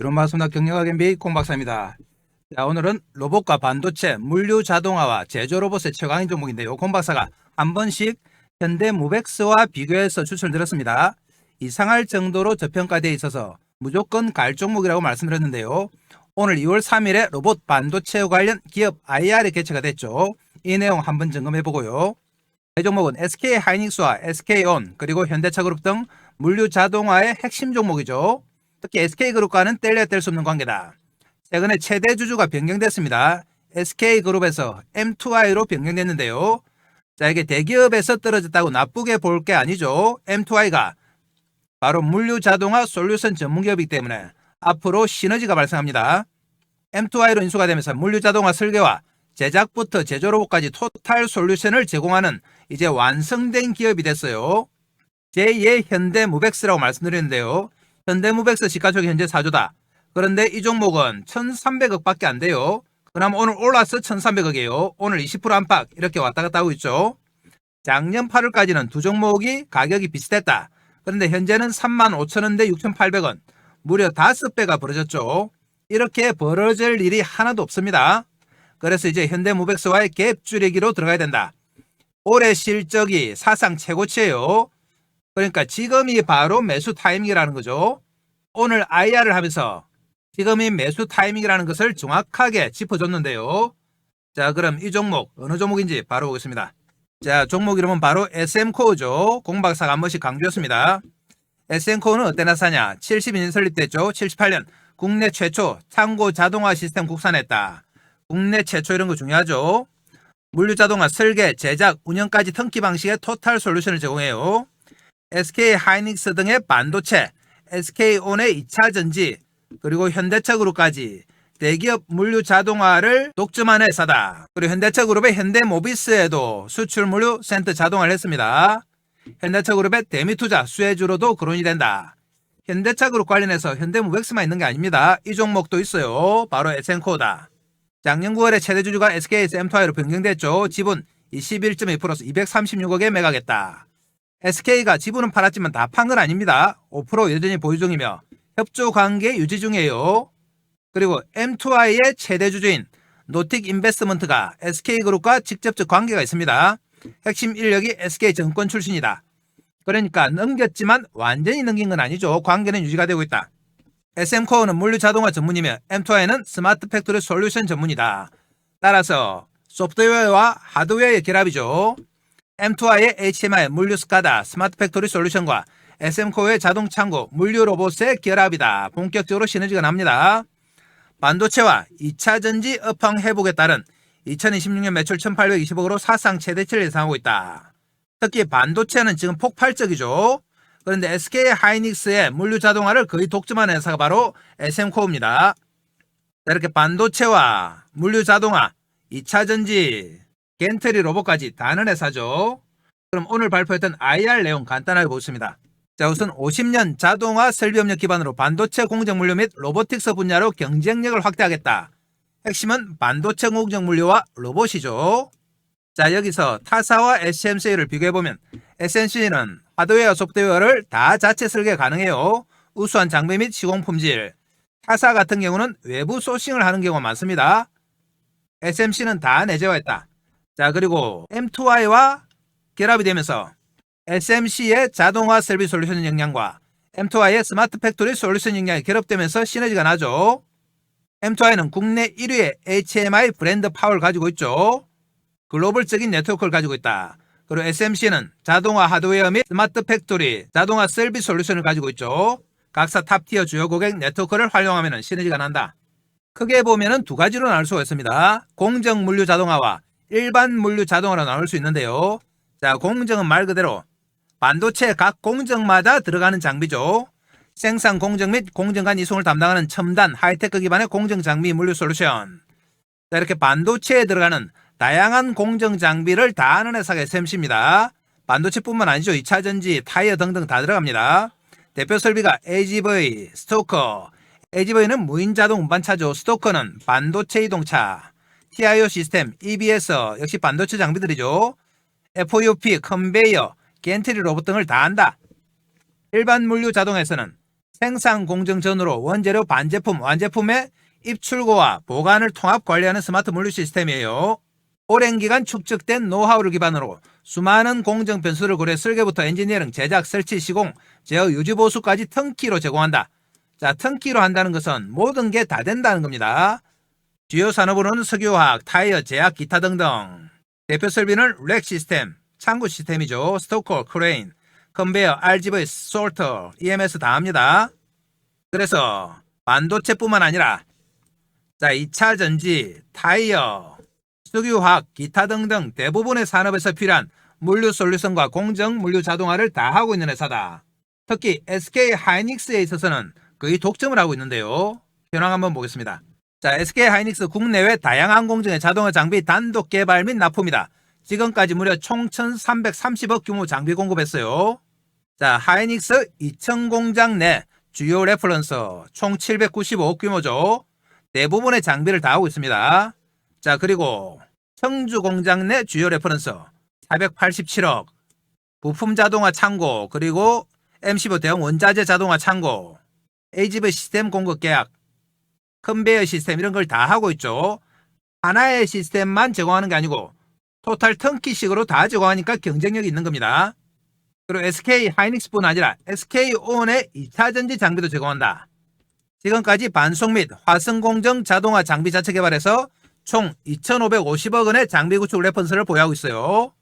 여러분 반갑습니다. 경영학 MBA 콩박사입니다. 자, 오늘은 로봇과 반도체, 물류 자동화와 제조 로봇의 최강인 종목인데요. 콩박사가 한 번씩 현대 무벡스와 비교해서 추천드렸습니다. 이상할 정도로 저평가되어 있어서 무조건 갈 종목이라고 말씀드렸는데요. 오늘 2월 3일에 로봇 반도체 관련 기업 IR이 개최가 됐죠. 이 내용 한번 점검해보고요. 이 종목은 SK하이닉스와 SK온 그리고 현대차그룹 등 물류 자동화의 핵심 종목이죠. 특히 SK그룹과는 뗄래야 뗄 수 없는 관계다. 최근에 최대 주주가 변경됐습니다. SK그룹에서 M2I로 변경됐는데요. 자, 이게 대기업에서 떨어졌다고 나쁘게 볼 게 아니죠. M2I가 바로 물류 자동화 솔루션 전문기업이기 때문에 앞으로 시너지가 발생합니다. M2I로 인수가 되면서 물류 자동화 설계와 제작부터 제조 로봇까지 토탈 솔루션을 제공하는 이제 완성된 기업이 됐어요. 제2의 현대무벡스라고 말씀드렸는데요. 현대무벡스 시가총액 현재 4조다. 그런데 이 종목은 1,300억 밖에 안 돼요. 그럼 오늘 올라서 1,300억이에요. 오늘 20% 안팎 이렇게 왔다 갔다 하고 있죠. 작년 8월까지는 두 종목이 가격이 비슷했다. 그런데 현재는 35,000원대 6,800원. 무려 5배가 벌어졌죠. 이렇게 벌어질 일이 하나도 없습니다. 그래서 이제 현대무벡스와의 갭 줄이기로 들어가야 된다. 올해 실적이 사상 최고치예요. 그러니까 지금이 바로 매수 타이밍이라는 거죠. 오늘 IR을 하면서 지금이 매수 타이밍이라는 것을 정확하게 짚어줬는데요. 자, 그럼 이 종목 어느 종목인지 바로 보겠습니다. 자, 종목 이름은 바로 SM코어죠. 공박사가 한 번씩 강조했습니다. SM코어는 어때 나사냐? 72년 설립됐죠. 78년 국내 최초 창고 자동화 시스템 국산했다. 국내 최초 이런 거 중요하죠. 물류 자동화 설계, 제작, 운영까지 턴키 방식의 토탈 솔루션을 제공해요. SK하이닉스 등의 반도체, SK온의 2차 전지, 그리고 현대차그룹까지 대기업 물류 자동화를 독점하는 회사다. 그리고 현대차그룹의 현대모비스에도 수출 물류 센터 자동화를 했습니다. 현대차그룹의 대미투자 수혜주로도 거론이 된다. 현대차그룹 관련해서 현대무벡스만 있는 게 아닙니다. 이 종목도 있어요. 바로 SM코어다. 작년 9월에 최대 주주가 SK에서 M2I로 변경됐죠. 지분 21.2%서 236억에 매각했다. SK가 지분은 팔았지만 다 판 건 아닙니다. 5% 여전히 보유 중이며 협조 관계 유지 중이에요. 그리고 M2I의 최대 주주인 노틱 인베스트먼트가 SK그룹과 직접적 관계가 있습니다. 핵심 인력이 SK증권 출신이다. 그러니까 넘겼지만 완전히 넘긴 건 아니죠. 관계는 유지가 되고 있다. SM코어는 물류 자동화 전문이며 M2I는 스마트 팩토리 솔루션 전문이다. 따라서 소프트웨어와 하드웨어의 결합이죠. M2I의 HMI 물류 스카다 스마트 팩토리 솔루션과 SM코어의 자동 창고 물류 로봇의 결합이다. 본격적으로 시너지가 납니다. 반도체와 2차 전지 업황 회복에 따른 2026년 매출 1,820억으로 사상 최대치를 예상하고 있다. 특히 반도체는 지금 폭발적이죠. 그런데 SK하이닉스의 물류 자동화를 거의 독점하는 회사가 바로 SM코어입니다. 이렇게 반도체와 물류 자동화, 2차 전지, 겐트리 로봇까지 다 하는 회사죠. 그럼 오늘 발표했던 IR 내용 간단하게 보겠습니다. 자, 우선 50년 자동화 설비업력 기반으로 반도체 공정 물류 및 로보틱스 분야로 경쟁력을 확대하겠다. 핵심은 반도체 공정 물류와 로봇이죠. 자, 여기서 타사와 SMC를 비교해보면 SMC는 하드웨어 소프트웨어를 다 자체 설계 가능해요. 우수한 장비 및 시공 품질. 타사 같은 경우는 외부 소싱을 하는 경우가 많습니다. SMC는 다 내재화했다. 자, 그리고 M2I와 결합이 되면서 SMC의 자동화 설비 솔루션 역량과 M2I의 스마트 팩토리 솔루션 역량이 결합되면서 시너지가 나죠. M2I는 국내 1위의 HMI 브랜드 파워를 가지고 있죠. 글로벌적인 네트워크를 가지고 있다. 그리고 SMC는 자동화 하드웨어 및 스마트 팩토리, 자동화 설비 솔루션을 가지고 있죠. 각사 탑티어 주요 고객 네트워크를 활용하면 시너지가 난다. 크게 보면 두 가지로 나눌 수가 있습니다. 공정 물류 자동화와 일반 물류 자동화로 나눌 수 있는데요. 자, 공정은 말 그대로 반도체 각 공정마다 들어가는 장비죠. 생산 공정 및 공정 간 이송을 담당하는 첨단 하이테크 기반의 공정 장비 물류 솔루션. 자, 이렇게 반도체에 들어가는 다양한 공정 장비를 다 하는 회사가 SMC입니다. 반도체뿐만 아니죠. 2차 전지, 타이어 등등 다 들어갑니다. 대표 설비가 AGV, 스토커. AGV는 무인 자동 운반차죠. 스토커는 반도체 이동차. TIO 시스템, EBS 역시 반도체 장비들이죠. FOUP, 컨베이어, 겐트리 로봇 등을 다 한다. 일반 물류 자동에서는 생산 공정 전후로 원재료 반제품, 완제품의 입출고와 보관을 통합 관리하는 스마트 물류 시스템이에요. 오랜 기간 축적된 노하우를 기반으로 수많은 공정 변수를 고려 설계부터 엔지니어링, 제작, 설치, 시공, 제어, 유지, 보수까지 턴키로 제공한다. 자, 턴키로 한다는 것은 모든 게 다 된다는 겁니다. 주요 산업으로는 석유화학, 타이어, 제약, 기타 등등. 대표 설비는 렉 시스템, 창구 시스템이죠. 스토커, 크레인, 컨베이어, RGV, 솔터, EMS 다 합니다. 그래서 반도체뿐만 아니라 2차 전지, 타이어, 석유화학, 기타 등등 대부분의 산업에서 필요한 물류 솔루션과 공정 물류 자동화를 다 하고 있는 회사다. 특히 SK 하이닉스에 있어서는 거의 독점을 하고 있는데요. 현황 한번 보겠습니다. SK 하이닉스 국내외 다양한 공정의 자동화 장비 단독 개발 및 납품이다. 지금까지 무려 총 1,330억 규모 장비 공급했어요. 하이닉스 2천 공장 내 주요 레퍼런스 총 795억 규모죠. 대부분의 장비를 다 하고 있습니다. 그리고 청주 공장 내 주요 레퍼런스 487억, 부품 자동화 창고, 그리고 M15 대형 원자재 자동화 창고, AGV 시스템 공급 계약, 컨베이어 시스템 이런 걸 다 하고 있죠. 하나의 시스템만 제공하는 게 아니고 토탈 턴키식으로 다 제공하니까 경쟁력이 있는 겁니다. 그리고 SK 하이닉스뿐 아니라 SK온의 2차 전지 장비도 제공한다. 지금까지 반송 및 화성 공정 자동화 장비 자체 개발해서 총 2,550억 원의 장비 구축 레퍼런스를 보유하고 있어요.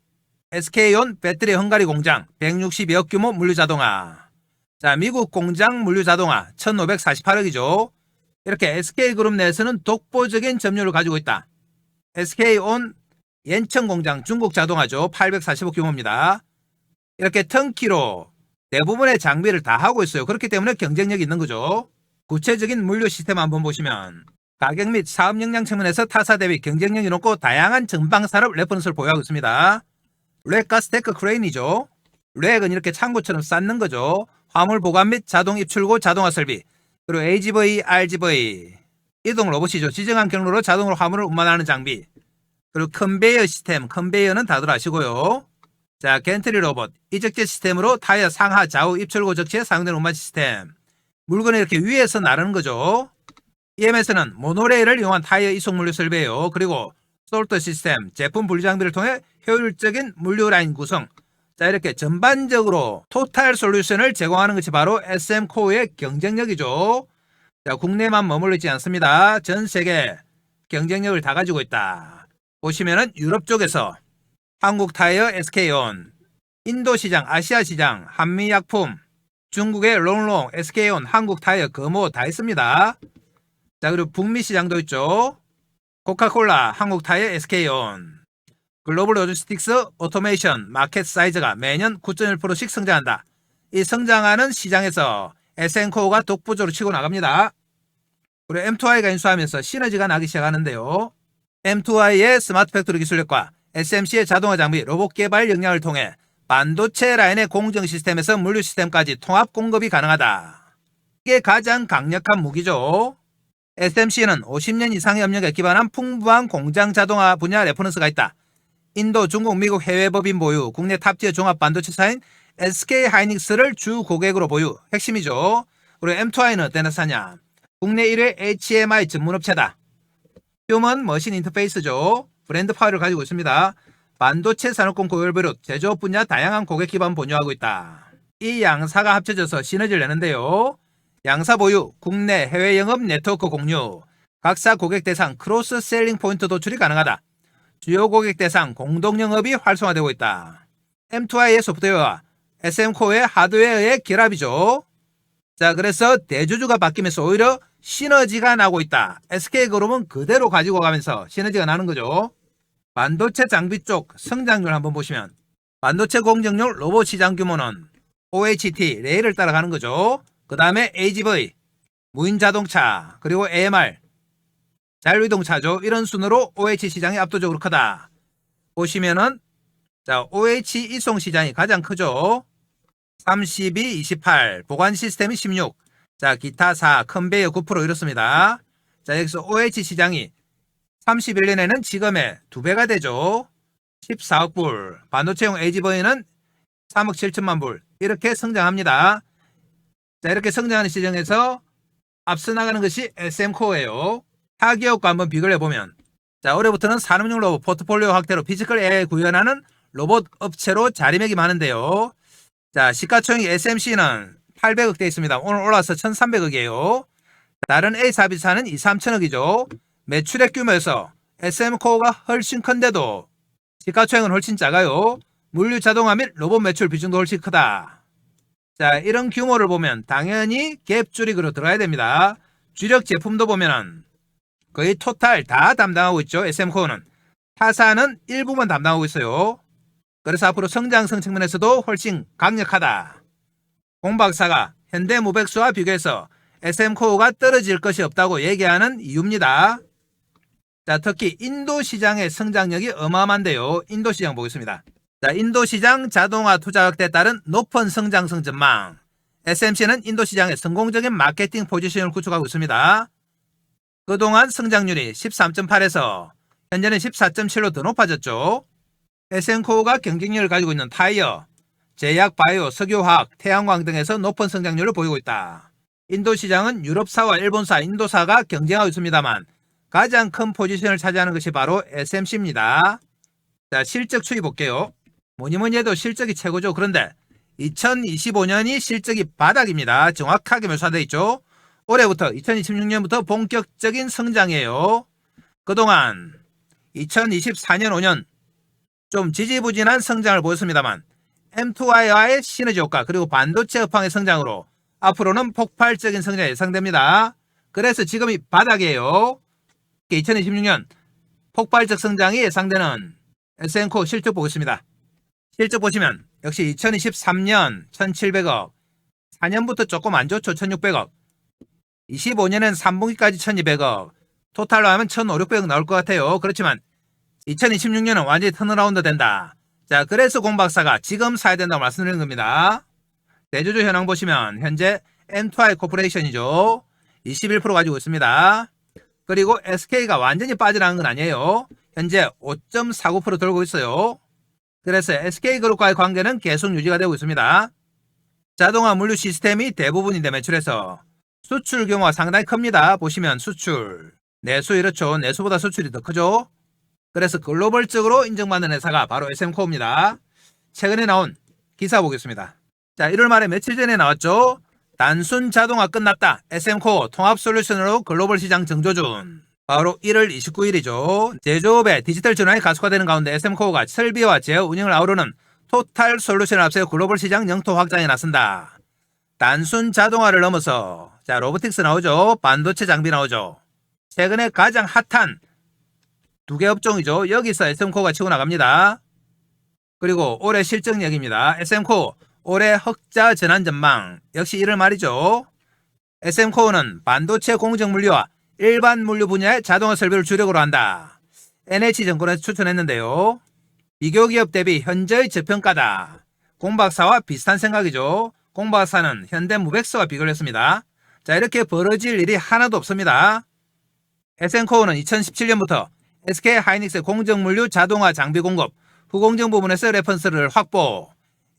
SK온 배터리 헝가리 공장 162억 규모 물류 자동화. 미국 공장 물류 자동화 1,548억이죠. 이렇게 SK그룹 내에서는 독보적인 점유율을 가지고 있다. SK온 옌천 공장 중국 자동화죠. 840억 규모입니다. 이렇게 턴키로 대부분의 장비를 다 하고 있어요. 그렇기 때문에 경쟁력이 있는 거죠. 구체적인 물류 시스템 한번 보시면 가격 및 사업 역량 측면에서 타사 대비 경쟁력이 높고 다양한 전방 산업 레퍼런스를 보유하고 있습니다. 렉 가스테크 크레인이죠. 렉은 이렇게 창고처럼 쌓는 거죠. 화물 보관 및 자동 입출고 자동화 설비. 그리고 AGV, RGV, 이동 로봇이죠. 지정한 경로로 자동으로 화물을 운반하는 장비. 그리고 컨베이어 시스템, 컨베이어는 다들 아시고요. 겐트리 로봇, 이적재 시스템으로 타이어 상하 좌우 입출고 적시에 사용되는 운반 시스템. 물건을 이렇게 위에서 나르는 거죠. EMS는 모노레일을 이용한 타이어 이송 물류 설비예요. 그리고 솔터 시스템, 제품 분류 장비를 통해 효율적인 물류 라인 구성. 이렇게 전반적으로 토탈 솔루션을 제공하는 것이 바로 SM코어의 경쟁력이죠. 국내만 머물러 있지 않습니다. 전 세계 경쟁력을 다 가지고 있다. 보시면은 유럽 쪽에서 한국 타이어 SK온, 인도 시장, 아시아 시장, 한미약품, 중국의 롱롱, SK온, 한국 타이어, 금호 다 있습니다. 그리고 북미 시장도 있죠. 코카콜라, 한국 타이어, SK온. 글로벌 로지스틱스 오토메이션 마켓 사이즈가 매년 9.1%씩 성장한다. 이 성장하는 시장에서 SM코어가 독보적으로 치고 나갑니다. 그리고 M2I가 인수하면서 시너지가 나기 시작하는데요. M2I의 스마트 팩토리 기술력과 SMC의 자동화 장비, 로봇 개발 역량을 통해 반도체 라인의 공정 시스템에서 물류 시스템까지 통합 공급이 가능하다. 이게 가장 강력한 무기죠. SMC는 50년 이상의 업력에 기반한 풍부한 공장 자동화 분야 레퍼런스가 있다. 인도, 중국, 미국 해외 법인 보유, 국내 탑티어 종합 반도체사인 SK 하이닉스를 주 고객으로 보유, 핵심이죠. 그리고 M2I는 어떤 회사냐? 국내 1회 HMI 전문업체다. 휴먼 머신 인터페이스죠. 브랜드 파워를 가지고 있습니다. 반도체 산업군 고객을 비롯 제조업 분야 다양한 고객 기반 보유하고 있다. 이 양사가 합쳐져서 시너지를 내는데요. 양사 보유, 국내 해외 영업 네트워크 공유, 각사 고객 대상 크로스 셀링 포인트 도출이 가능하다. 주요 고객 대상 공동 영업이 활성화되고 있다. M2I의 소프트웨어와 SM코어의 하드웨어의 결합이죠. 그래서 대주주가 바뀌면서 오히려 시너지가 나고 있다. SK그룹은 그대로 가지고 가면서 시너지가 나는 거죠. 반도체 장비 쪽 성장률 한번 보시면 반도체 공정용 로봇 시장 규모는 OHT, 레일을 따라가는 거죠. 그 다음에 AGV, 무인 자동차, 그리고 AMR, 자율이동차죠. 이런 순으로 OH 시장이 압도적으로 크다. 보시면은 OH 이송 시장이 가장 크죠. 32, 28, 보관 시스템이 16, 기타 4, 컨베이어 9% 이렇습니다. 여기서 OH 시장이 31년에는 지금의 2배가 되죠. 14억 불, 반도체용 AGV는 3억 7천만 불 이렇게 성장합니다. 자, 이렇게 성장하는 시장에서 앞서 나가는 것이 SM코어예요. 타 기업과 한번 비교를 해보면, 자, 올해부터는 산업용 로봇 포트폴리오 확대로 피지컬 AI 구현하는 로봇 업체로 자리매김 하는데요. 자, 시가총액 SMC는 800억 돼 있습니다. 오늘 올라와서 1300억이에요. 다른 A사, B사는 2, 3천억이죠. 매출액 규모에서 SM코어가 훨씬 큰데도 시가총액은 훨씬 작아요. 물류 자동화 및 로봇 매출 비중도 훨씬 크다. 자, 이런 규모를 보면 당연히 갭 줄이기로 들어가야 됩니다. 주력 제품도 보면은 거의 토탈 다 담당하고 있죠. SM코어는. 타사는 일부만 담당하고 있어요. 그래서 앞으로 성장성 측면에서도 훨씬 강력하다. 공박사가 현대모백스와 비교해서 SM코어가 떨어질 것이 없다고 얘기하는 이유입니다. 자, 특히 인도 시장의 성장력이 어마어마한데요. 인도 시장 보겠습니다. 자, 인도 시장 자동화 투자 확대에 따른 높은 성장성 전망. SMC는 인도 시장의 성공적인 마케팅 포지션을 구축하고 있습니다. 그동안 성장률이 13.8에서 현재는 14.7로 더 높아졌죠. SM코어가 경쟁력을 가지고 있는 타이어, 제약, 바이오, 석유화학, 태양광 등에서 높은 성장률을 보이고 있다. 인도 시장은 유럽사와 일본사, 인도사가 경쟁하고 있습니다만 가장 큰 포지션을 차지하는 것이 바로 SMC입니다. 자, 실적 추이 볼게요. 뭐니뭐니 해도 실적이 최고죠. 그런데 2025년이 실적이 바닥입니다. 정확하게 묘사되어 있죠. 올해부터 2026년부터 본격적인 성장이에요. 그동안 2024년 5년 좀 지지부진한 성장을 보였습니다만 M2I와의 시너지 효과 그리고 반도체 업황의 성장으로 앞으로는 폭발적인 성장이 예상됩니다. 그래서 지금이 바닥이에요. 2026년 폭발적 성장이 예상되는 SM코어 실적 보겠습니다. 실적 보시면 역시 2023년 1700억, 4년부터 조금 안 좋죠. 1600억, 25년엔 3분기까지 1200억, 토탈로 하면 1500억 나올 것 같아요. 그렇지만 2026년은 완전히 턴어라운드 된다. 자, 그래서 공박사가 지금 사야 된다고 말씀드리는 겁니다. 대주주 현황 보시면 현재 M2I 코퍼레이션이죠. 21% 가지고 있습니다. 그리고 SK가 완전히 빠져나간 건 아니에요. 현재 5.49% 돌고 있어요. 그래서 SK그룹과의 관계는 계속 유지가 되고 있습니다. 자동화 물류 시스템이 대부분인데 매출에서 수출 규모가 상당히 큽니다. 보시면 수출, 내수 이렇죠. 내수보다 수출이 더 크죠. 그래서 글로벌적으로 인정받는 회사가 바로 SM코어입니다. 최근에 나온 기사 보겠습니다. 자, 1월 말에 며칠 전에 나왔죠. 단순 자동화 끝났다. SM코어 통합 솔루션으로 글로벌 시장 정조준. 바로 1월 29일이죠. 제조업의 디지털 전환이 가속화되는 가운데 SM코어가 설비와 제어 운영을 아우르는 토탈 솔루션을 앞세워 글로벌 시장 영토 확장에 나선다. 단순 자동화를 넘어서 자, 로보틱스 나오죠. 반도체 장비 나오죠. 최근에 가장 핫한 두 개 업종이죠. 여기서 SM코어가 치고 나갑니다. 그리고 올해 실적력입니다. SM코어 올해 흑자 전환 전망 역시 1월 말이죠. SM코어는 반도체 공정 물류와 일반 물류 분야의 자동화 설비를 주력으로 한다. NH증권에서 추천했는데요. 비교 기업 대비 현저히 저평가다. 공박사와 비슷한 생각이죠. 공박사는 현대모백스와 비교를 했습니다. 자, 이렇게 벌어질 일이 하나도 없습니다. SM코어는 2017년부터 SK하이닉스의 공정물류 자동화 장비 공급, 후공정 부분에서 레퍼런스를 확보,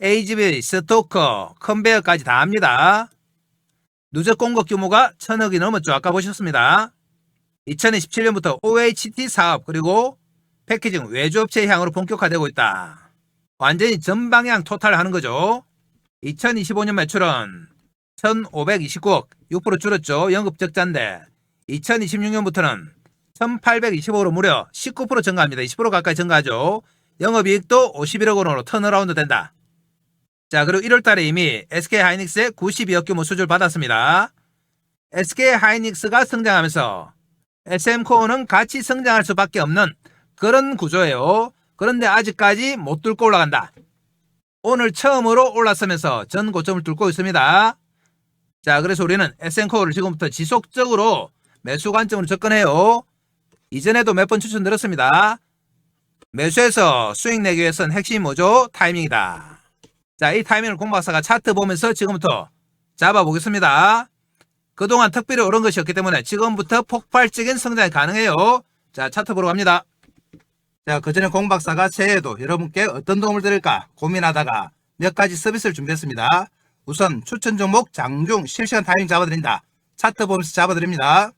AGV, 스토커, 컨베어까지 다 합니다. 누적 공급 규모가 1000억이 넘었죠. 아까 보셨습니다. 2027년부터 OHT 사업 그리고 패키징 외주업체 향으로 본격화되고 있다. 완전히 전방향 토탈 하는 거죠. 2025년 매출은 1529억, 6% 줄었죠. 연급적자인데 2026년부터는 1825억으로 무려 19% 증가합니다. 20% 가까이 증가하죠. 영업이익도 51억 원으로 턴어라운드 된다. 자, 그리고 1월달에 이미 SK하이닉스의 92억 규모 수주를 받았습니다. SK하이닉스가 성장하면서 SM코어는 같이 성장할 수밖에 없는 그런 구조예요. 그런데 아직까지 못 뚫고 올라간다. 오늘 처음으로 올랐으면서 전 고점을 뚫고 있습니다. 자, 그래서 우리는 SM코어를 지금부터 지속적으로 매수 관점으로 접근해요. 이전에도 몇 번 추천드렸습니다. 매수해서 수익 내기 위해서는 핵심이 뭐죠? 타이밍이다. 자, 이 타이밍을 공박사가 차트 보면서 지금부터 잡아보겠습니다. 그동안 특별히 오른 것이 없기 때문에 지금부터 폭발적인 성장이 가능해요. 자, 차트 보러 갑니다. 자, 그전에 공박사가 새해에도 여러분께 어떤 도움을 드릴까 고민하다가 몇 가지 서비스를 준비했습니다. 우선 추천 종목 장중 실시간 타이밍 잡아드린다. 차트 보면서 잡아드립니다.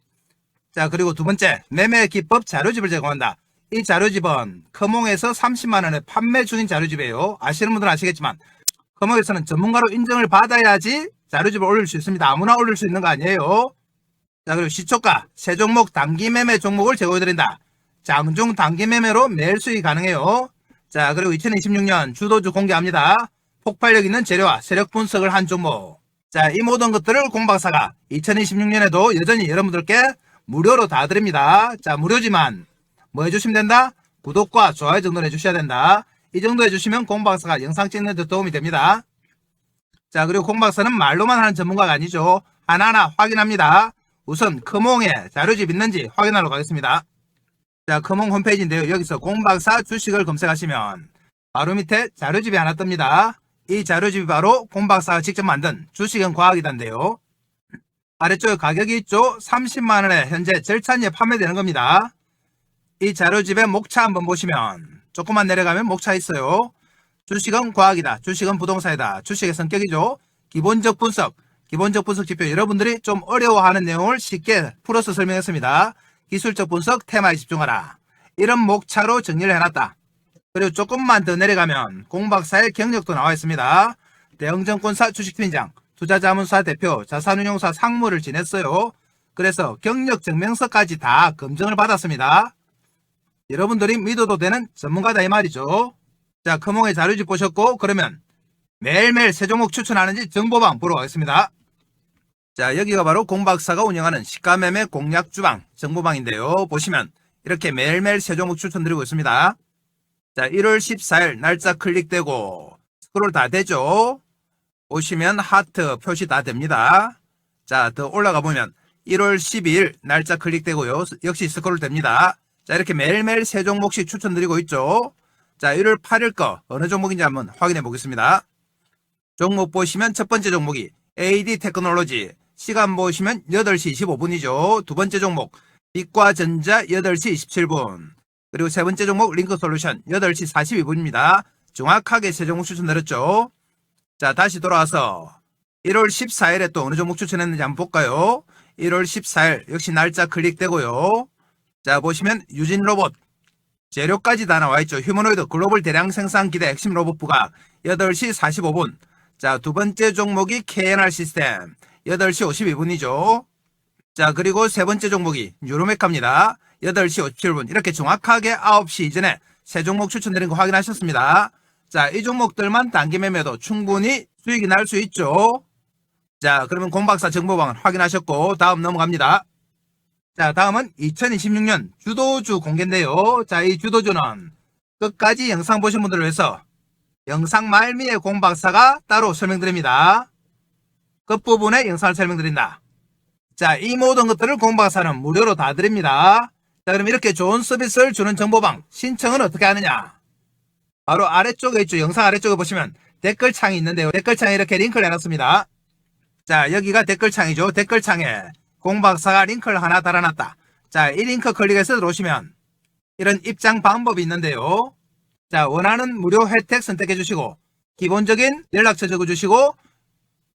자, 그리고 두 번째, 매매 기법 자료집을 제공한다. 이 자료집은 커몽에서 30만원에 판매 중인 자료집이에요. 아시는 분들은 아시겠지만 커몽에서는 전문가로 인정을 받아야지 자료집을 올릴 수 있습니다. 아무나 올릴 수 있는 거 아니에요. 자, 그리고 시초가 세 종목 단기 매매 종목을 제공해드린다. 장중 단기 매매로 매일 수익이 가능해요. 자, 그리고 2026년 주도주 공개합니다. 폭발력 있는 재료와 세력 분석을 한 종목. 자, 이 모든 것들을 공박사가 2026년에도 여전히 여러분들께 무료로 다 드립니다. 자, 무료지만 뭐 해주시면 된다? 구독과 좋아요 정도는 해주셔야 된다. 이 정도 해주시면 공박사가 영상 찍는 데 도움이 됩니다. 자, 그리고 공박사는 말로만 하는 전문가가 아니죠. 하나하나 확인합니다. 우선 커몽에 자료집 있는지 확인하러 가겠습니다. 자, 커몽 홈페이지인데요. 여기서 공박사 주식을 검색하시면 바로 밑에 자료집이 하나 뜹니다. 이 자료집이 바로 공박사가 직접 만든 주식은 과학이단데요. 아래쪽에 가격이 있죠. 30만원에 현재 절찬리에 판매되는 겁니다. 이 자료집의 목차 한번 보시면 조금만 내려가면 목차 있어요. 주식은 과학이다. 주식은 부동산이다. 주식의 성격이죠. 기본적 분석 지표, 여러분들이 좀 어려워하는 내용을 쉽게 풀어서 설명했습니다. 기술적 분석 테마에 집중하라. 이런 목차로 정리를 해놨다. 그리고 조금만 더 내려가면 공박사의 경력도 나와 있습니다. 대형증권사 주식팀장, 투자자문사 대표, 자산운용사 상무를 지냈어요. 그래서 경력 증명서까지 다 검증을 받았습니다. 여러분들이 믿어도 되는 전문가다 이 말이죠. 자, 커몽의 자료집 보셨고, 그러면 매일매일 새 종목 추천하는지 정보방 보러 가겠습니다. 자, 여기가 바로 공박사가 운영하는 시가매매 공략 주방 정보방인데요. 보시면 이렇게 매일매일 새 종목 추천드리고 있습니다. 자, 1월 14일 날짜 클릭되고 스크롤 다 되죠. 보시면 하트 표시 다 됩니다. 자, 더 올라가 보면 1월 12일 날짜 클릭되고요. 역시 스크롤 됩니다. 자, 이렇게 매일매일 새 종목씩 추천드리고 있죠. 자, 1월 8일 거 어느 종목인지 한번 확인해 보겠습니다. 종목 보시면 첫 번째 종목이 AD 테크놀로지, 시간 보시면 8시 25분이죠. 두 번째 종목 빛과전자 8시 27분, 그리고 세 번째 종목 링크솔루션 8시 42분입니다. 정확하게 세 종목 추천드렸죠. 자, 다시 돌아와서 1월 14일에 또 어느 종목 추천했는지 한번 볼까요? 1월 14일 역시 날짜 클릭되고요. 자, 보시면 유진로봇 재료까지 다 나와있죠. 휴머노이드 글로벌 대량 생산 기대 핵심 로봇 부각 8시 45분. 자, 두 번째 종목이 KNR 시스템 8시 52분이죠. 자, 그리고 세 번째 종목이 유로메카입니다. 8시 57분. 이렇게 정확하게 9시 이전에 세 종목 추천드린 거 확인하셨습니다. 자, 이 종목들만 단기 매매도 충분히 수익이 날 수 있죠. 자, 그러면 공박사 정보방은 확인하셨고 다음 넘어갑니다. 자, 다음은 2026년 주도주 공개인데요. 자, 이 주도주는 끝까지 영상 보신 분들을 위해서 영상 말미에 공박사가 따로 설명드립니다. 끝부분에 영상을 설명드린다. 자, 이 모든 것들을 공박사는 무료로 다 드립니다. 자, 그럼 이렇게 좋은 서비스를 주는 정보방 신청은 어떻게 하느냐? 바로 아래쪽에 있죠. 영상 아래쪽에 보시면 댓글창이 있는데요. 댓글창에 이렇게 링크를 해놨습니다. 자, 여기가 댓글창이죠. 댓글창에 공박사가 링크를 하나 달아놨다. 자, 이 링크 클릭해서 들어오시면 이런 입장 방법이 있는데요. 자, 원하는 무료 혜택 선택해 주시고 기본적인 연락처 적어 주시고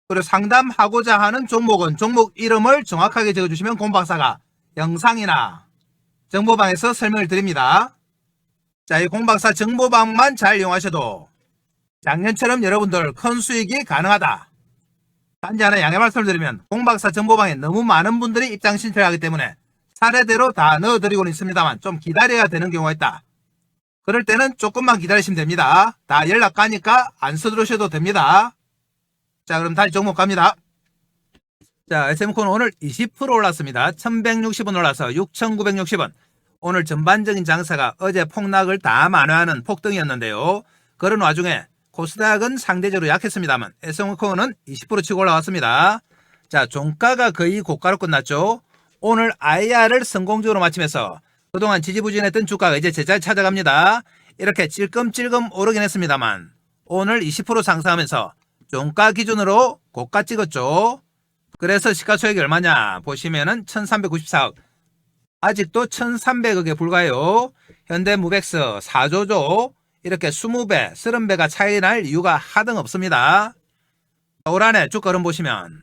그리고 상담하고자 하는 종목은 종목 이름을 정확하게 적어 주시면 공박사가 영상이나 정보방에서 설명을 드립니다. 자, 이 공박사 정보방만 잘 이용하셔도 작년처럼 여러분들 큰 수익이 가능하다. 단지 하나 양해 말씀을 드리면 공박사 정보방에 너무 많은 분들이 입장 신청을 하기 때문에 차례대로 다 넣어드리고는 있습니다만 좀 기다려야 되는 경우가 있다. 그럴 때는 조금만 기다리시면 됩니다. 다 연락 가니까 안 서두르셔도 됩니다. 자, 그럼 다시 종목 갑니다. 자, SM코는 오늘 20% 올랐습니다. 1160원 올라서 6960원. 오늘 전반적인 장사가 어제 폭락을 다 만회하는 폭등이었는데요. 그런 와중에 코스닥은 상대적으로 약했습니다만 SM코는 20% 치고 올라왔습니다. 자, 종가가 거의 고가로 끝났죠. 오늘 IR을 성공적으로 마치면서 그동안 지지부진했던 주가가 이제 제자리 찾아갑니다. 이렇게 찔끔찔끔 오르긴 했습니다만 오늘 20% 상승하면서 종가 기준으로 고가 찍었죠. 그래서 시가총액이 얼마냐 보시면은 1394억. 아직도 1300억에 불과해요. 현대무백스 4조죠. 이렇게 20배, 30배가 차이 날 이유가 하등 없습니다. 올 한해 주가 흐름 보시면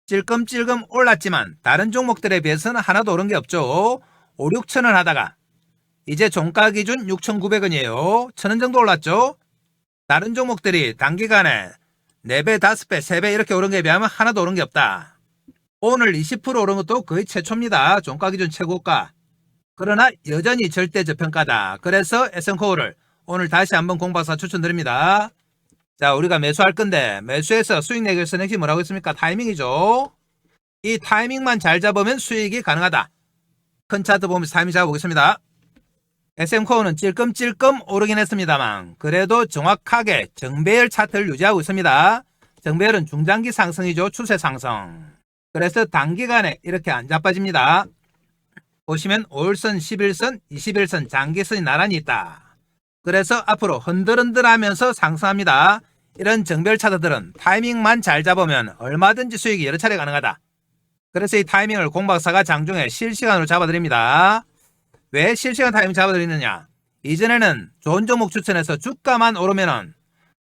찔끔찔끔 올랐지만 다른 종목들에 비해서는 하나도 오른 게 없죠. 5, 6천원 하다가 이제 종가 기준 6,900원이에요. 1,000원 정도 올랐죠. 다른 종목들이 단기간에 4배, 5배, 3배 이렇게 오른 게 비하면 하나도 오른 게 없다. 오늘 20% 오른 것도 거의 최초입니다. 종가 기준 최고가. 그러나 여전히 절대 저평가다. 그래서 S&Co를 오늘 다시 한번 공박사 추천드립니다. 자, 우리가 매수할 건데 매수해서 수익 내기 위해서는 역시 뭐라고 했습니까? 타이밍이죠. 이 타이밍만 잘 잡으면 수익이 가능하다. 큰 차트 보면서 타이밍 잡아보겠습니다. S&Co는 찔끔찔끔 오르긴 했습니다만 그래도 정확하게 정배열 차트를 유지하고 있습니다. 정배열은 중장기 상승이죠. 추세 상승. 그래서 단기간에 이렇게 안 자빠집니다. 보시면 5일선, 11선, 21선 장기선이 나란히 있다. 그래서 앞으로 흔들흔들하면서 상승합니다. 이런 정배열 차트들은 타이밍만 잘 잡으면 얼마든지 수익이 여러 차례 가능하다. 그래서 이 타이밍을 공박사가 장중에 실시간으로 잡아드립니다. 왜 실시간 타이밍 잡아드리느냐? 이전에는 좋은 종목 추천해서 주가만 오르면은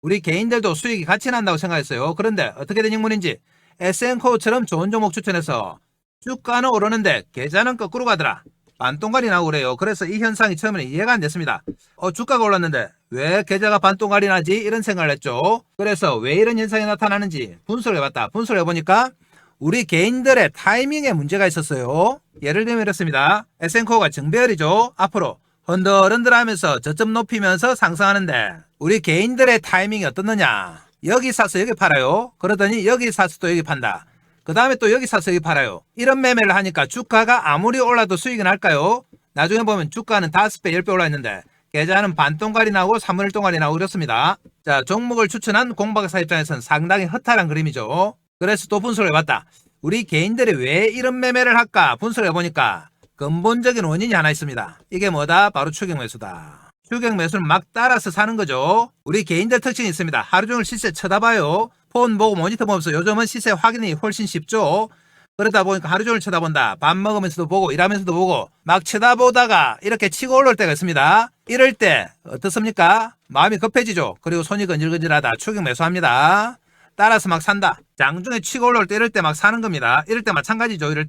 우리 개인들도 수익이 같이 난다고 생각했어요. 그런데 어떻게 된 인물인지 S&Co처럼 좋은 종목 추천해서 주가는 오르는데 계좌는 거꾸로 가더라. 반동갈이 나고 그래요. 그래서 이 현상이 처음에는 이해가 안 됐습니다. 주가가 올랐는데 왜 계좌가 반동갈이 나지? 이런 생각을 했죠. 그래서 왜 이런 현상이 나타나는지 분석을 해봤다. 분석을 해보니까 우리 개인들의 타이밍에 문제가 있었어요. 예를 들면 이렇습니다. S&Co가 정배열이죠. 앞으로 흔들흔들하면서 저점 높이면서 상승하는데 우리 개인들의 타이밍이 어떻느냐? 여기 사서 여기 팔아요. 그러더니 여기 사서 또 여기 판다. 그 다음에 또 여기 사서 여기 팔아요. 이런 매매를 하니까 주가가 아무리 올라도 수익은 할까요? 나중에 보면 주가는 5배, 10배 올라 있는데 계좌는 반동갈이 나고 3분의 1 동갈이 나고 그렇습니다. 자, 종목을 추천한 공박사 입장에서는 상당히 허탈한 그림이죠. 그래서 또 분석을 해봤다. 우리 개인들이 왜 이런 매매를 할까 분석을 해보니까 근본적인 원인이 하나 있습니다. 이게 뭐다? 바로 추격 매수다. 추격 매수는 막 따라서 사는 거죠. 우리 개인들 특징이 있습니다. 하루 종일 시세 쳐다봐요. 폰 보고 모니터 보면서 요즘은 시세 확인이 훨씬 쉽죠. 그러다 보니까 하루 종일 쳐다본다. 밥 먹으면서도 보고 일하면서도 보고 막 쳐다보다가 이렇게 치고 올라올 때가 있습니다. 이럴 때 어떻습니까? 마음이 급해지죠. 그리고 손이 건질건질하다. 추격 매수합니다. 따라서 막 산다. 장중에 치고 올라올 때 이럴 때 막 사는 겁니다. 이럴 때 마찬가지죠. 이럴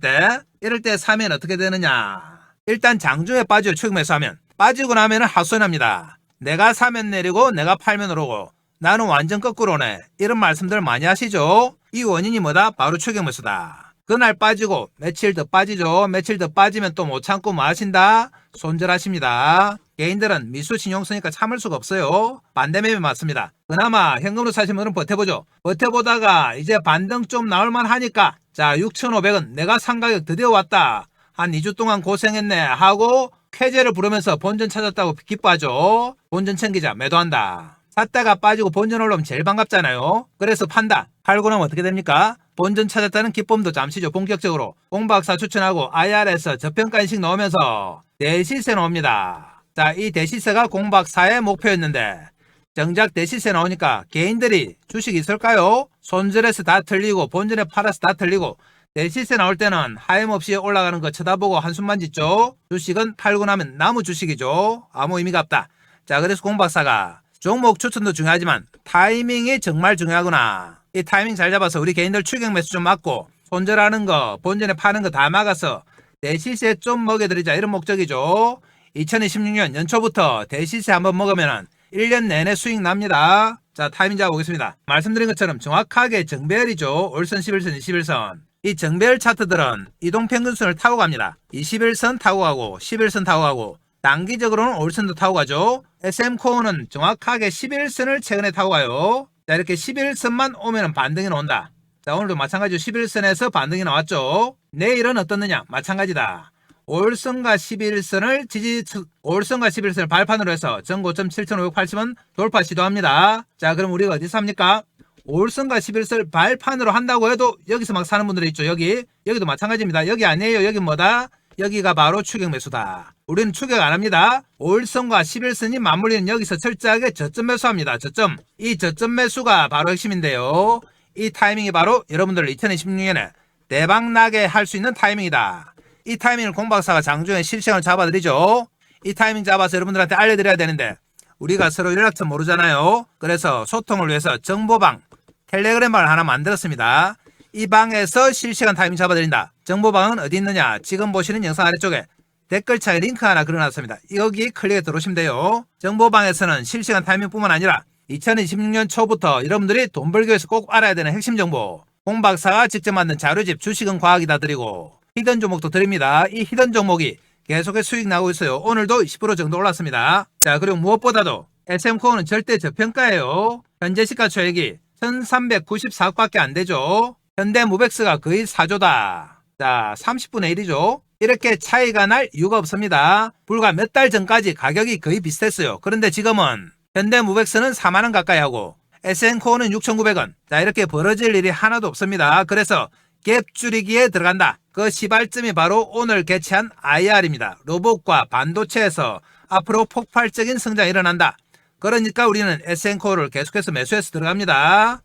때 사면 어떻게 되느냐? 일단 장중에 빠져요. 추격 매수하면. 빠지고 나면 하소연합니다. 내가 사면 내리고 내가 팔면 오르고 나는 완전 거꾸로 오네. 이런 말씀들 많이 하시죠? 이 원인이 뭐다? 바로 추격 매수다. 그날 빠지고 며칠 더 빠지죠. 며칠 더 빠지면 또 못 참고 뭐 하신다? 손절하십니다. 개인들은 미수 신용 쓰니까 참을 수가 없어요. 반대 매매 맞습니다. 그나마 현금으로 사시는 분은 버텨보죠. 버텨보다가 이제 반등 좀 나올만 하니까 자 6,500원 내가 산 가격 드디어 왔다. 한 2주 동안 고생했네 하고 쾌재를 부르면서 본전 찾았다고 기뻐하죠. 본전 챙기자 매도한다. 샀다가 빠지고 본전 올라오면 제일 반갑잖아요. 그래서 판다. 팔고 나면 어떻게 됩니까? 본전 찾았다는 기쁨도 잠시죠. 본격적으로 공박사 추천하고 IR에서 저평가 인식 넣으면서 대시세 나옵니다. 자, 이 대시세가 공박사의 목표였는데 정작 대시세 나오니까 개인들이 주식이 있을까요? 손절해서 다 틀리고 본전에 팔아서 다 틀리고 대시세 나올 때는 하염없이 올라가는 거 쳐다보고 한숨만 짓죠. 주식은 팔고 나면 나무 주식이죠. 아무 의미가 없다. 자, 그래서 공박사가 종목 추천도 중요하지만 타이밍이 정말 중요하구나. 이 타이밍 잘 잡아서 우리 개인들 추격 매수 좀 막고 손절하는 거 본전에 파는 거 다 막아서 대시세 좀 먹여드리자 이런 목적이죠. 2026년 연초부터 대시세 한번 먹으면 1년 내내 수익 납니다. 자, 타이밍 잡아보겠습니다. 말씀드린 것처럼 정확하게 정배열이죠. 올선 11선 21선. 이 정배열 차트들은 이동평균선을 타고 갑니다. 21선 타고 가고 11선 타고 가고 단기적으로는 올선도 타고 가죠. SM-코어는 정확하게 11선을 최근에 타고 가요. 자, 이렇게 11선만 오면 반등이 나온다. 자, 오늘도 마찬가지로 11선에서 반등이 나왔죠. 내일은 어떻느냐? 마찬가지다. 올선과 11선을 올선과 11선을 발판으로 해서 전고점 7,580원 돌파 시도합니다. 자, 그럼 우리가 어디서 삽니까? 올선과 11선 발판으로 한다고 해도 여기서 막 사는 분들이 있죠. 여기도 마찬가지입니다. 여기 아니에요. 여기 뭐다? 여기가 바로 추격 매수다. 우리는 추격 안 합니다. 올선과 11선이 맞물리는 여기서 철저하게 저점 매수합니다. 저점. 이 저점 매수가 바로 핵심인데요. 이 타이밍이 바로 여러분들 2026년에 대박나게 할 수 있는 타이밍이다. 이 타이밍을 공박사가 장중에 실시간으로 잡아드리죠. 이 타이밍 잡아서 여러분들한테 알려드려야 되는데 우리가 서로 연락처 모르잖아요. 그래서 소통을 위해서 정보방 텔레그램방을 하나 만들었습니다. 이 방에서 실시간 타이밍 잡아드린다. 정보방은 어디 있느냐? 지금 보시는 영상 아래쪽에 댓글창에 링크 하나 걸어놨습니다. 여기 클릭해 들어오시면 돼요. 정보방에서는 실시간 타이밍뿐만 아니라 2026년 초부터 여러분들이 돈 벌기 위해서 꼭 알아야 되는 핵심 정보, 공 박사가 직접 만든 자료집 주식은 과학이다 드리고 히든 종목도 드립니다. 이 히든 종목이 계속해서 수익 나고 있어요. 오늘도 20% 정도 올랐습니다. 자, 그리고 무엇보다도 SM코어는 절대 저평가예요. 현재 시가총액이 1394억밖에 안 되죠. 현대무백스가 거의 4조다. 자, 30분의 1이죠. 이렇게 차이가 날 이유가 없습니다. 불과 몇 달 전까지 가격이 거의 비슷했어요. 그런데 지금은 현대무백스는 4만원 가까이 하고 SM코어는 6,900원. 자, 이렇게 벌어질 일이 하나도 없습니다. 그래서 갭 줄이기에 들어간다. 그 시발점이 바로 오늘 개최한 IR입니다. 로봇과 반도체에서 앞으로 폭발적인 성장이 일어난다. 그러니까 우리는 SM코어를 계속해서 매수해서 들어갑니다.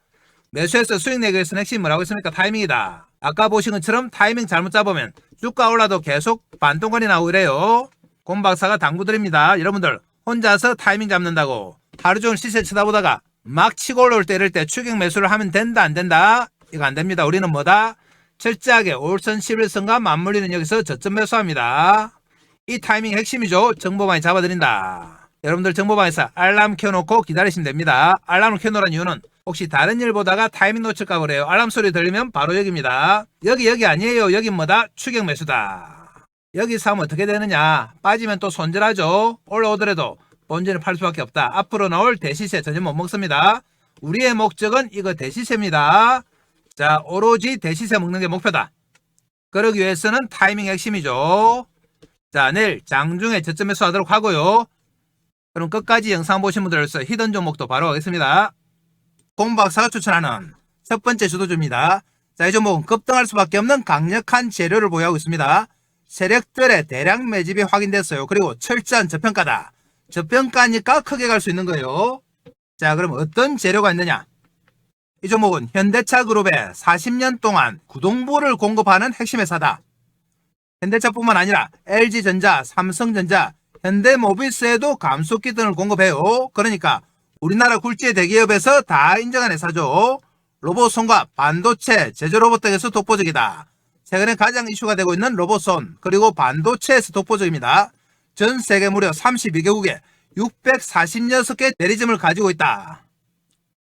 매수해서 수익 내기 위해서는 핵심이 뭐라고 했습니까? 타이밍이다. 아까 보신 것처럼 타이밍 잘못 잡으면 주가 올라도 계속 반동권이 나오고 이래요. 곰 박사가 당부드립니다. 여러분들 혼자서 타이밍 잡는다고 하루 종일 시세 쳐다보다가 막 치고 올라올 때 이럴 때 추격 매수를 하면 된다 안 된다? 이거 안 됩니다. 우리는 뭐다? 철저하게 5선 11선과 맞물리는 여기서 저점 매수합니다. 이 타이밍 핵심이죠. 정보방에 잡아드린다. 여러분들 정보방에서 알람 켜놓고 기다리시면 됩니다. 알람을 켜놓으란 이유는 혹시 다른 일 보다가 타이밍 놓칠까 그래요. 알람 소리 들리면 바로 여기입니다. 여기 아니에요. 여긴 뭐다? 추격 매수다. 여기서 하면 어떻게 되느냐? 빠지면 또 손절하죠. 올라오더라도 본전을 팔 수밖에 없다. 앞으로 나올 대시세 전혀 못 먹습니다. 우리의 목적은 이거 대시세입니다. 자, 오로지 대시세 먹는 게 목표다. 그러기 위해서는 타이밍 핵심이죠. 자, 내일 장중에 저점 매수하도록 하고요. 그럼 끝까지 영상 보신 분들로서 히든 종목도 바로 가겠습니다. 공 박사가 추천하는 첫 번째 주도주입니다. 자, 이 종목은 급등할 수밖에 없는 강력한 재료를 보유하고 있습니다. 세력들의 대량 매집이 확인됐어요. 그리고 철저한 저평가다. 저평가니까 크게 갈 수 있는 거예요. 자, 그럼 어떤 재료가 있느냐? 이 종목은 현대차 그룹에 40년 동안 구동부를 공급하는 핵심 회사다. 현대차뿐만 아니라 LG전자, 삼성전자, 현대모비스에도 감속기 등을 공급해요. 그러니까 우리나라 굴지의 대기업에서 다 인정한 회사죠. 로봇손과 반도체, 제조 로봇 등에서 독보적이다. 최근에 가장 이슈가 되고 있는 로봇손, 그리고 반도체에서 독보적입니다. 전 세계 무려 32개국에 646개 대리점을 가지고 있다.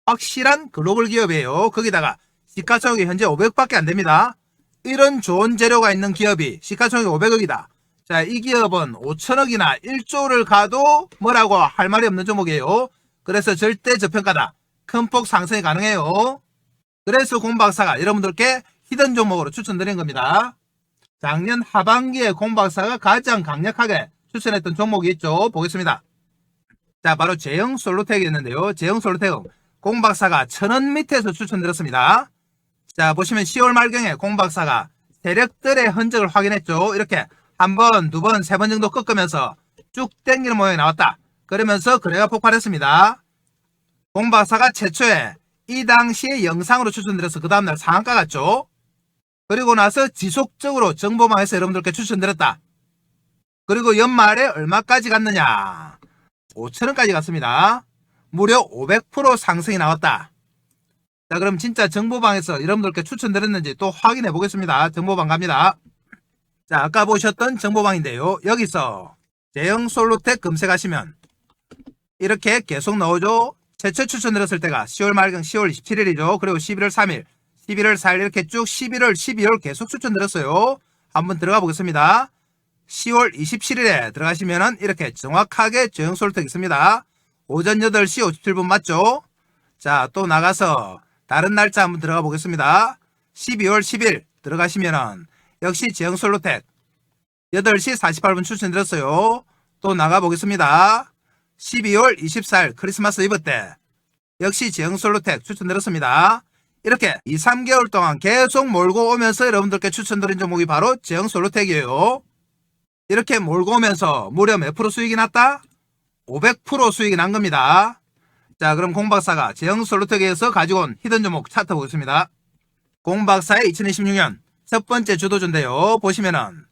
확실한 글로벌 기업이에요. 거기다가 시가총액이 현재 500억밖에 안 됩니다. 이런 좋은 재료가 있는 기업이 시가총액이 500억이다. 자, 이 기업은 5천억이나 1조를 가도 뭐라고 할 말이 없는 종목이에요. 그래서 절대 저평가다. 큰 폭 상승이 가능해요. 그래서 공 박사가 여러분들께 히든 종목으로 추천드린 겁니다. 작년 하반기에 공 박사가 가장 강력하게 추천했던 종목이 있죠. 보겠습니다. 자, 바로 제형솔루텍이었는데요. 제형솔루텍은 공 박사가 1,000원 밑에서 추천드렸습니다. 자, 보시면 10월 말경에 공 박사가 세력들의 흔적을 확인했죠. 이렇게 한 번, 두 번, 세 번 정도 꺾으면서 쭉 땡기는 모양이 나왔다. 그러면서 거래가 폭발했습니다. 공 박사가 최초에 이 당시에 영상으로 추천드려서 그 다음날 상한가 갔죠. 그리고 나서 지속적으로 정보망에서 여러분들께 추천드렸다. 그리고 연말에 얼마까지 갔느냐? 5천원까지 갔습니다. 무려 500% 상승이 나왔다. 자, 그럼 진짜 정보방에서 여러분들께 추천드렸는지 또 확인해 보겠습니다. 정보방 갑니다. 자, 아까 보셨던 정보방인데요. 여기서 제형솔루텍 검색하시면 이렇게 계속 나오죠. 최초 추천드렸을 때가 10월 말경 10월 27일이죠. 그리고 11월 3일, 11월 4일 이렇게 쭉 11월, 12월 계속 추천드렸어요. 한번 들어가 보겠습니다. 10월 27일에 들어가시면은 이렇게 정확하게 제형솔루텍 있습니다. 오전 8시 57분 맞죠? 자, 또 나가서 다른 날짜 한번 들어가 보겠습니다. 12월 10일 들어가시면은 역시 제형솔루텍 8시 48분 추천드렸어요. 또 나가 보겠습니다. 12월 24일 크리스마스 이브 때 역시 제형솔루텍 추천드렸습니다. 이렇게 2, 3개월 동안 계속 몰고 오면서 여러분들께 추천드린 종목이 바로 제형솔루텍이에요. 이렇게 몰고 오면서 무려 몇 프로 수익이 났다? 500% 수익이 난 겁니다. 자, 그럼 공박사가 제형솔루텍에서 가지고 온 히든 종목 차트 보겠습니다. 공박사의 2026년 첫 번째 주도주인데요. 보시면은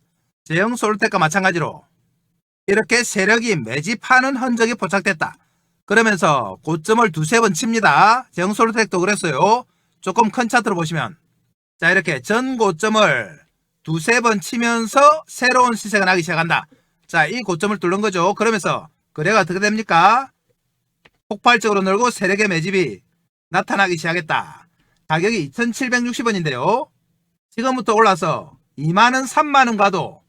제형솔루텍과 마찬가지로 이렇게 세력이 매집하는 흔적이 포착됐다. 그러면서 고점을 두세 번 칩니다. 제형솔루텍도 그랬어요. 조금 큰 차트로 보시면 자 이렇게 전 고점을 두세 번 치면서 새로운 시세가 나기 시작한다. 자, 이 고점을 뚫는 거죠. 그러면서 거래가 어떻게 됩니까? 폭발적으로 늘고 세력의 매집이 나타나기 시작했다. 가격이 2,760원인데요. 지금부터 올라서 2만원, 3만원 가도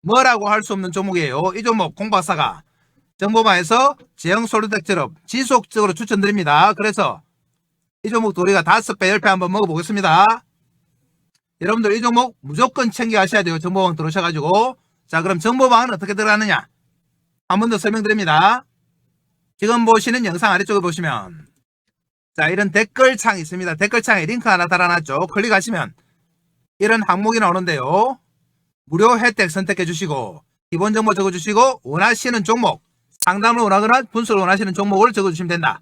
뭐라고 할 수 없는 종목이에요. 이 종목 공박사가 정보방에서 제형솔루텍처럼 지속적으로 추천드립니다. 그래서 이 종목도 우리가 5배, 10배 한번 먹어보겠습니다. 여러분들 이 종목 무조건 챙겨가셔야 돼요. 정보방 들어오셔가지고. 자, 그럼 정보방은 어떻게 들어가느냐? 한 번 더 설명드립니다. 지금 보시는 영상 아래쪽에 보시면 자 이런 댓글창이 있습니다. 댓글창에 링크 하나 달아놨죠. 클릭하시면 이런 항목이 나오는데요. 무료 혜택 선택해 주시고 기본 정보 적어 주시고 원하시는 종목 상담을 원하거나 분석을 원하시는 종목을 적어 주시면 된다.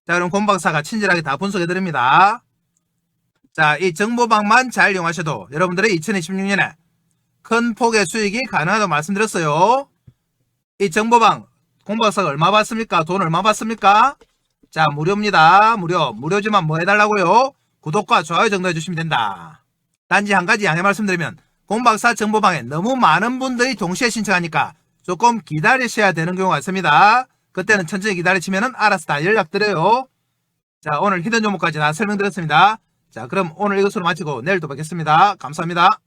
자 그럼 곰박사가 친절하게 다 분석해 드립니다. 자 이 정보방만 잘 이용하셔도 여러분들의 2026년에 큰 폭의 수익이 가능하다고 말씀드렸어요. 이 정보방 곰박사가 얼마 받습니까? 돈 얼마 받습니까? 자 무료입니다. 무료지만 뭐 해달라고요? 구독과 좋아요 정도 해주시면 된다. 단지 한 가지 양해 말씀드리면 곰박사 정보방에 너무 많은 분들이 동시에 신청하니까 조금 기다리셔야 되는 경우가 있습니다. 그때는 천천히 기다리시면 알아서 다 연락드려요. 자 오늘 히든 종목까지 다 설명드렸습니다. 자 그럼 오늘 이것으로 마치고 내일 또 뵙겠습니다. 감사합니다.